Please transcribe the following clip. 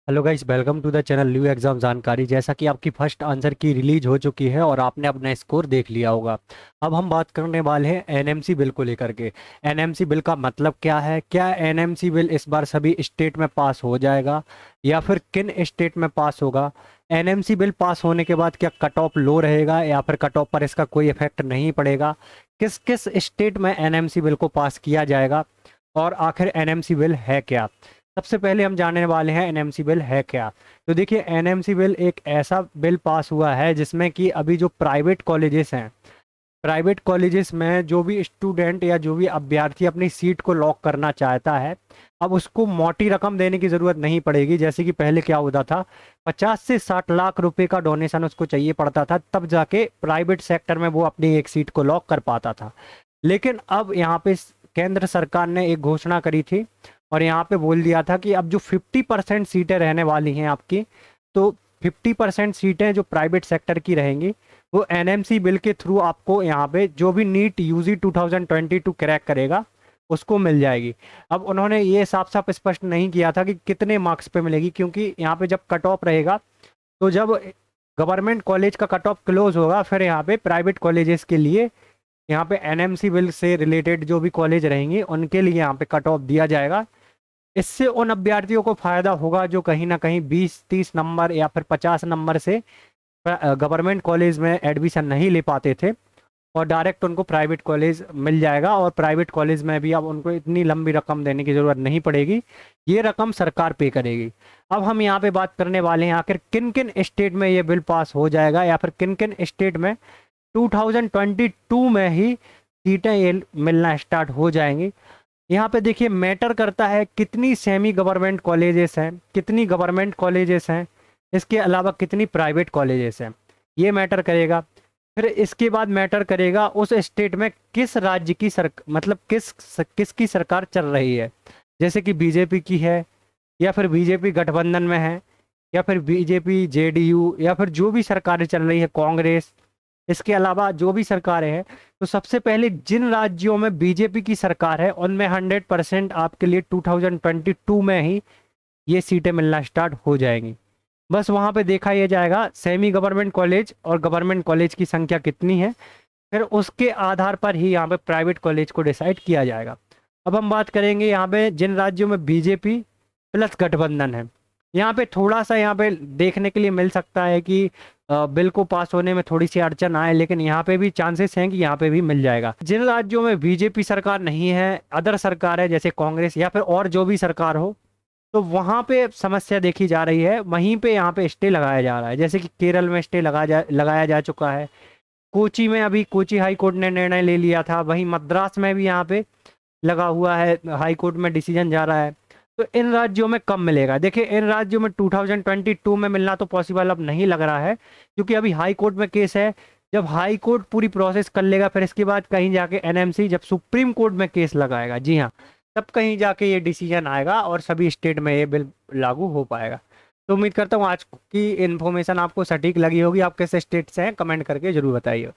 Hello guys, welcome to the channel new exam जानकारी। जैसा कि आपकी फर्स्ट आंसर की रिलीज हो चुकी है और आपने अपना स्कोर देख लिया होगा। अब हम बात करने वाले हैं एनएमसी बिल को लेकर के। एनएमसी बिल का मतलब क्या है? क्या एनएमसी बिल इस बार सभी स्टेट में पास हो जाएगा या फिर किन स्टेट में पास होगा? एनएमसी बिल पास होने के बाद क्या कट ऑफ लो रहेगा या फिर कट ऑफ पर इसका कोई इफेक्ट नहीं पड़ेगा? किस किस स्टेट में एनएमसी बिल को पास किया जाएगा और आखिर एनएमसी बिल है क्या? सबसे पहले हम जानने वाले हैं एनएमसी बिल है क्या। तो देखिए, एनएमसी बिल एक ऐसा बिल पास हुआ है जिसमें कि अभी जो प्राइवेट कॉलेजेस हैं, प्राइवेट कॉलेजेस में जो भी स्टूडेंट या जो भी अभ्यर्थी अपनी सीट को लॉक करना चाहता है, अब उसको मोटी रकम देने की ज़रूरत नहीं पड़ेगी। जैसे कि पहले क्या होता था, 50 से 60 लाख रुपए का डोनेशन उसको चाहिए पड़ता था, तब जाके प्राइवेट सेक्टर में वो अपनी एक सीट को लॉक कर पाता था। लेकिन अब यहाँ पे केंद्र सरकार ने एक घोषणा करी थी और यहाँ पे बोल दिया था कि अब जो 50% सीटें रहने वाली हैं आपकी, तो 50% सीटें जो प्राइवेट सेक्टर की रहेंगी वो एनएमसी बिल के थ्रू आपको यहाँ पे जो भी नीट यूजी 2022 क्रैक करेगा उसको मिल जाएगी। अब उन्होंने ये साफ साफ स्पष्ट नहीं किया था कि कितने मार्क्स पे मिलेगी, क्योंकि यहाँ पे जब कट ऑफ रहेगा तो जब गवर्नमेंट कॉलेज का कट ऑफ क्लोज होगा फिर यहाँ पे प्राइवेट कॉलेजेस के लिए यहाँ पे एनएमसी बिल से रिलेटेड जो भी कॉलेज रहेंगे उनके लिए यहाँ पे कट ऑफ दिया जाएगा। इससे उन अभ्यर्थियों को फायदा होगा जो कहीं ना कहीं 20-30 नंबर या फिर 50 नंबर से गवर्नमेंट कॉलेज में एडमिशन नहीं ले पाते थे और डायरेक्ट उनको प्राइवेट कॉलेज मिल जाएगा। और प्राइवेट कॉलेज में भी अब उनको इतनी लंबी रकम देने की ज़रूरत नहीं पड़ेगी, ये रकम सरकार पे करेगी। अब हम यहाँ पे बात करने वाले हैं आखिर किन किन स्टेट में ये बिल पास हो जाएगा या फिर किन किन स्टेट में 2022 में ही सीटें ये मिलना स्टार्ट हो जाएंगी। यहाँ पे देखिए, मैटर करता है कितनी सेमी गवर्नमेंट कॉलेजेस हैं, कितनी गवर्नमेंट कॉलेजेस हैं, इसके अलावा कितनी प्राइवेट कॉलेजेस हैं, ये मैटर करेगा। फिर इसके बाद मैटर करेगा उस स्टेट में किस राज्य की मतलब किसकी सरकार चल रही है। जैसे कि बीजेपी की है या फिर बीजेपी गठबंधन में है या फिर बीजेपी जेडीयू या फिर जो भी सरकारें चल रही है, कांग्रेस, इसके अलावा जो भी सरकारें हैं। तो सबसे पहले जिन राज्यों में बीजेपी की सरकार है उनमें 100% आपके लिए 2022 में ही ये सीटें मिलना स्टार्ट हो जाएंगी। बस वहाँ पे देखा यह जाएगा सेमी गवर्नमेंट कॉलेज और गवर्नमेंट कॉलेज की संख्या कितनी है, फिर उसके आधार पर ही यहाँ पे प्राइवेट कॉलेज को डिसाइड किया जाएगा। अब हम बात करेंगे यहाँ पे जिन राज्यों में बीजेपी प्लस गठबंधन है, यहाँ पे थोड़ा सा यहाँ पे देखने के लिए मिल सकता है कि बिल को पास होने में थोड़ी सी अड़चन आए, लेकिन यहाँ पे भी चांसेस हैं कि यहाँ पे भी मिल जाएगा। जिन राज्यों में बीजेपी सरकार नहीं है, अदर सरकार है जैसे कांग्रेस या फिर और जो भी सरकार हो, तो वहाँ पे समस्या देखी जा रही है, वहीं पे यहाँ पे स्टे लगाया जा रहा है। जैसे कि केरल में स्टे लगाया जा चुका है, कोची में अभी कोची हाई कोर्ट ने निर्णय ले लिया था, वहीं मद्रास में भी यहाँ पे लगा हुआ है, हाई कोर्ट में डिसीजन जा रहा है। तो इन राज्यों में कब मिलेगा? देखिए, इन राज्यों में 2022 में मिलना तो पॉसिबल अब नहीं लग रहा है, क्योंकि अभी हाई कोर्ट में केस है। जब हाई कोर्ट पूरी प्रोसेस कर लेगा फिर इसके बाद कहीं जाके एनएमसी जब सुप्रीम कोर्ट में केस लगाएगा, जी हाँ, तब कहीं जाके ये डिसीजन आएगा और सभी स्टेट में ये बिल लागू हो पाएगा। तो उम्मीद करता हूँ आज की इन्फॉर्मेशन आपको सटीक लगी होगी। आप किस स्टेट से हैं कमेंट करके जरूर बताइए।